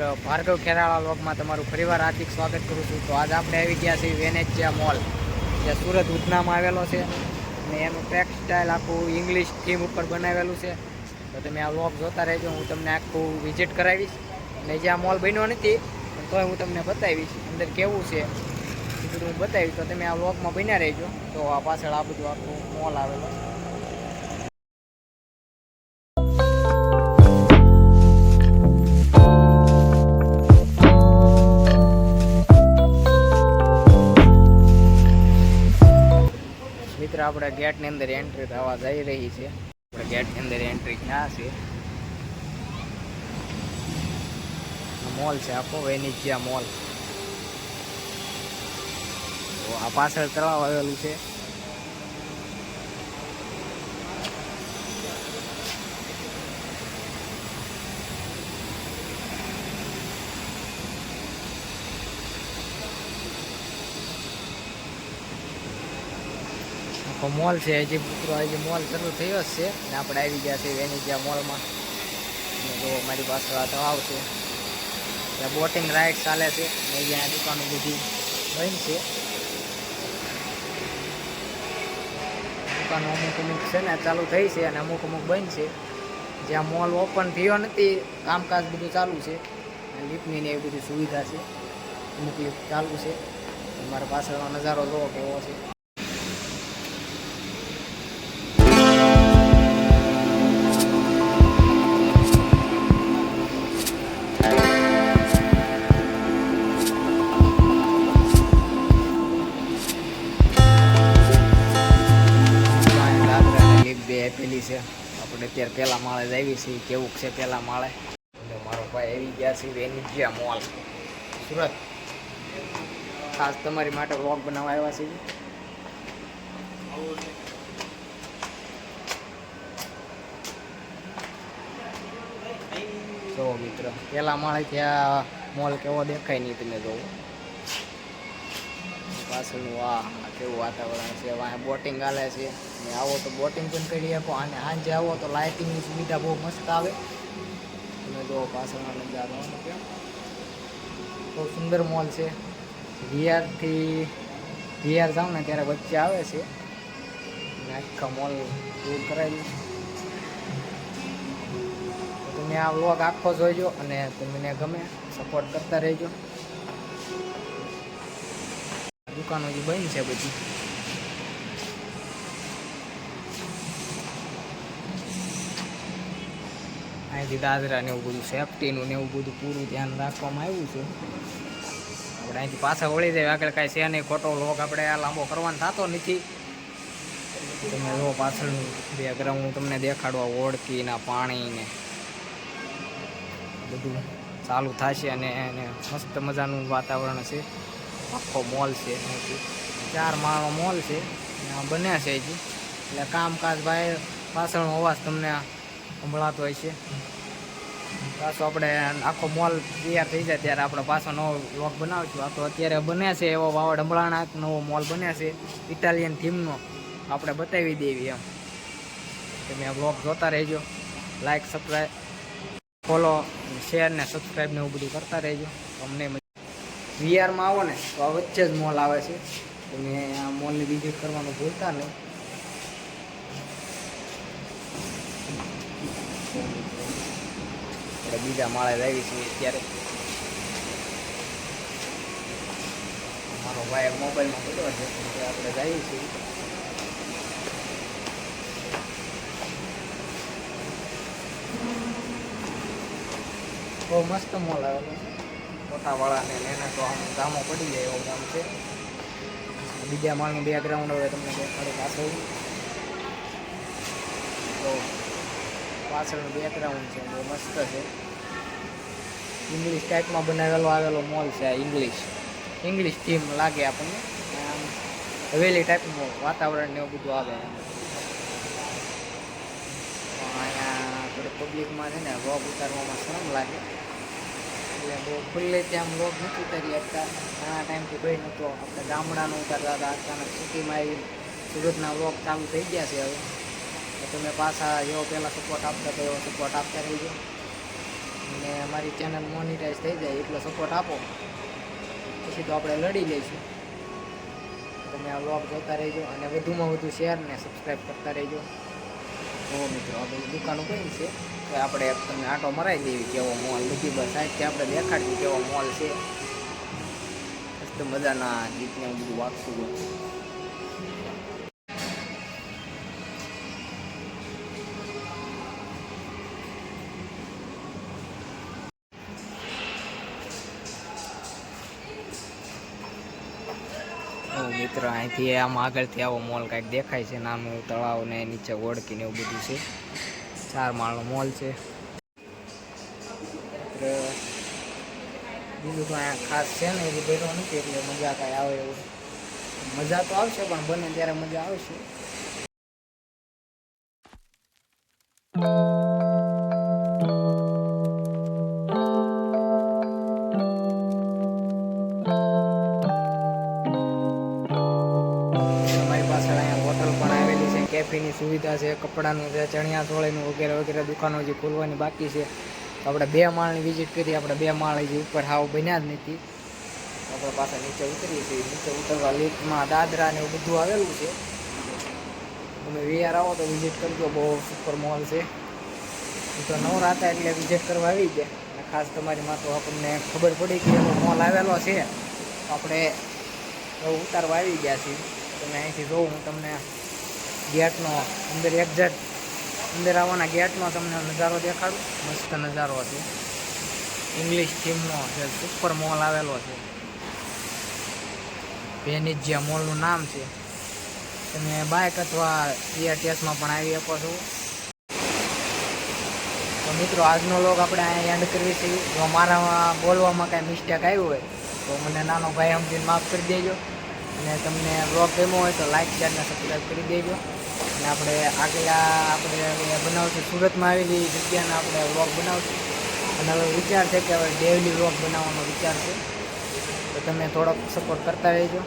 ભાર્ગવ ખેરાળા વ્લોગમાં તમારું ફરીવાર હાર્દિક સ્વાગત કરું છું। તો આજ આપણે આવી ગયા છીએ વેનેશિયા મોલ, જે સુરત ઉધનામાં આવેલો છે અને એનું ટેક્સટાઇલ આખું ઇંગ્લિશ થીમ ઉપર બનાવેલું છે। તો તમે આ વ્લોગ જોતા રહેજો, હું તમને આખું વિઝિટ કરાવીશ અને જે આ મોલ બન્યો નથી પણ તોય હું તમને બતાવીશ અંદર કેવું છે એ બધું હું બતાવીશ। તો તમે આ વ્લોગમાં બન્યા રહેજો। તો આ પાછળ આ બધું આખું મોલ આવેલો છે। મિત્ર આપણે ગેટની અંદર એન્ટ્રી થવા જઈ રહી છે। આપણે ગેટની અંદર એન્ટ્રી ક્યાં છે? મોલ છે આખો વેનેશિયા મોલ। તો આ પાછળ તળાવ આવેલું છે। મોલ છે હજી મિત્રો, હજી મોલ શરૂ થયો જ છે ને આપણે આવી ગયા છીએ વેનેશિયા મોલમાં। અને જો મારી પાસે આ તળાવ છે, ત્યાં બોટિંગ રાઇડ ચાલે છે અને અહીંયા દુકાનો બધી બંધ છે। દુકાનો અમુક અમુક છે ને ચાલુ થઈ છે અને અમુક અમુક બંધ છે। જ્યાં મોલ ઓપન થયો નથી કામકાજ બધું ચાલુ છે, લિફ્ટની ને એવી બધી સુવિધા છે, અમુક લિફ્ટ ચાલુ છે। મારા પાછળનો નજારો જોવો કેવો છે। આપેલી છે આપણે અત્યારે પહેલા માળે જ આવી છીએ, કેવું છે પહેલા માળે। એટલે મારો ભાઈ આવી ગયા છે વેનેશિયા મોલ સુરત, ખાસ તમારી માટે વ્લોગ બનાવવા આવ્યા છે। જો મિત્ર પહેલા માળે ત્યાં મોલ કેવો દેખાય નહીં તમે જોવો, પાછળનું આ કેવું વાતાવરણ છે। અહીંયા બોટિંગ ચાલે છે ને આવો તો બોટિંગ પણ કરી શકો, અને સાંજે આવો તો લાઇટિંગની સુવિધા બહુ મસ્ત આવે। તમે જો પાછળનો નજારો બહુ સુંદર મોલ છે। વિહાર જાઓ ને ત્યારે વચ્ચે આવે છે અને આખા મોલ ટૂર કરાવી। તમે આ વ્લોગ આખો જોઈજો અને તમને ગમે સપોર્ટ કરતા રહેજો। દુકાનો જે બંધ છે બધી, અહીંથી દાદરા ને એવું બધું સેફટીનું ને એવું બધું પૂરું ધ્યાન રાખવામાં આવ્યું છે। આપણે અહીંથી પાછા વળી જાય, આગળ કાંઈ છે નહીં, ખોટો વ્લોગ આપણે આ લાંબો કરવાનો થતો નથી। તમે જો પાછળનું બેકગ્રાઉન્ડ હું તમને દેખાડવા, ઓળખીના પાણીને બધું ચાલુ થશે અને મસ્ત મજાનું વાતાવરણ છે। આખો મોલ છે, 4 માળનો મોલ છે, બન્યા છે હજી, એટલે કામકાજ ભાઈ પાછળનો અવાજ તમને સંભળાતો હોય છે। પાછો આપણે આખો મોલ તૈયાર થઈ જાય ત્યારે આપણે પાછો નવો વ્લોગ બનાવીશું। આ તો અત્યારે બન્યા છે એવો વાવડ હંભળાણા નવો મોલ બન્યા છે ઇટાલિયન થીમનો, આપણે બતાવી દેવી એમ। તમે આ વ્લોગ જોતા રહેજો, લાઈક સબસ્ક્રાઈબ ફોલો શેર ને સબસ્ક્રાઈબ ને એવું બધું કરતા રહેજો। અમને વિહારમાં આવો ને તો આ વચ્ચે જ મોલ આવે છે, તમે આ મોલની વિઝિટ કરવાનું ભૂલતા નહીં। આપણે બીજા માળે જ આવી છીએ અત્યારે। મારો ભાઈ મોબાઈલમાં બધો છે, આપણે જઈએ છીએ। બહુ મસ્ત મોલ આવેલો છે, મોટાવાળાને એને તો આમ ગામો પડી જાય એવું ગામ છે। બીજા માળનું બેકગ્રાઉન્ડ હવે તમને દેખાડું પાછળ, તો પાછળનું બેકગ્રાઉન્ડ છે બહુ મસ્ત છે, ઇંગ્લિશ ટાઈપમાં બનાવેલો આવેલો મોલ છે। આ ઇંગ્લિશ થીમ લાગે આપણને, આમ હવેલી ટાઈપનું વાતાવરણ ને એવું બધું આવે। અહીંયા થોડી પબ્લિકમાં છે ને વ્લોગ ઉતારવામાં શરમ લાગે, એટલે બહુ ખુલ્લે ત્યાં વ્લોગ નથી ઉતારી શકતા। ઘણા ટાઈમથી ભાઈ નહોતો, આપણે ગામડાનું ઉતારતા હતા, અચાનક સિટીમાં આવી સુરતના વ્લોગ ચાલુ થઈ ગયા છે હવે। તો તમે પાછા જેવો પહેલાં સપોર્ટ આપતા તો એવો સપોર્ટ આપતા રહીજો। અને અમારી ચેનલ મોનિટાઈઝ થઈ જાય એટલો સપોર્ટ આપો, પછી તો આપણે લડી લઈશું. તમે આ વ્લોગ જોતા રહેજો અને વધુમાં વધુ શેર ને સબસ્ક્રાઈબ કરતા રહેજો. તો મિત્રો આ બધી દુકાનો કઈ છે તો આપણે તમને આટો મરાવી દેવી કેવો મોલ, બધી બસ સાઈડથી આપણે દેખાડવી કેવો મોલ છે. મસ્ત મજાના ગીતને બધું વાગતું હોય. મિત્રો અહીંથી આમ આગળથી આવો મોલ કાંઈક દેખાય છે, નાનું તળાવ ને નીચે ઓળખી ને એવું બધું છે. 4 માળનો મોલ છે. બીજું તો અહીંયા ખાસ છે ને એ બેઠો નથી એટલે મજા કાંઈ આવે એવું. મજા તો આવશે પણ બને ત્યારે મજા આવશે. કેફેની સુવિધા છે, કપડાનું છે, ચણિયા ચોળીનું વગેરે વગેરે દુકાનો જે ખોલવાની બાકી છે. તો આપણે 2 માળની વિઝિટ કરી. આપણે 2 માળ જે ઉપર હાવ બન્યા જ નથી. આપણે પાછા નીચે ઉતરીએ છીએ. નીચે ઉતરવા લિફ્ટમાં દાદરા ને એવું બધું આવેલું છે. તમે VR આવો તો વિઝિટ કરજો, બહુ સુપર મોલ છે. તો નવરાત્રા એટલે વિઝિટ કરવા આવી ગયા. અને ખાસ તમારી માં તો આપણને ખબર પડી કે એનો મોલ આવેલો છે, આપણે ઉતારવા આવી ગયા છીએ. તમે અહીંથી જોઉં હું તમને ગેટનો અંદર એક્ઝેક્ટ અંદર આવવાના ગેટનો તમને નજારો દેખાડું. મસ્ત નજારો છે, ઇંગ્લિશ થીમનો છે, સુપર મોલ આવેલો છે. વેનિઝિયા મોલનું નામ છે. તમે બાઇક અથવા ટીઆરટીએસમાં પણ આવી શકો છો. તો મિત્રો આજનો લોગ આપણે અહીંયા એન્ડ કરવી છે. જો મારા બોલવામાં કાંઈ મિસ્ટેક આવી હોય તો મને નાનો ભાઈ સમજીને માફ કરી દેજો. અને તમને વ્લોગ ગમ્યો હોય તો લાઈક શેર ને સબસ્ક્રાઈબ કરી દેજો. અને આપણે આગલા આપણે બનાવશું સુરતમાં આવેલી જગ્યાના આપણે વ્લોગ બનાવશું. અને હવે વિચાર છે કે હવે ડેઈલી વ્લોગ બનાવવાનો વિચાર છે. તો તમે થોડોક સપોર્ટ કરતા રહેજો.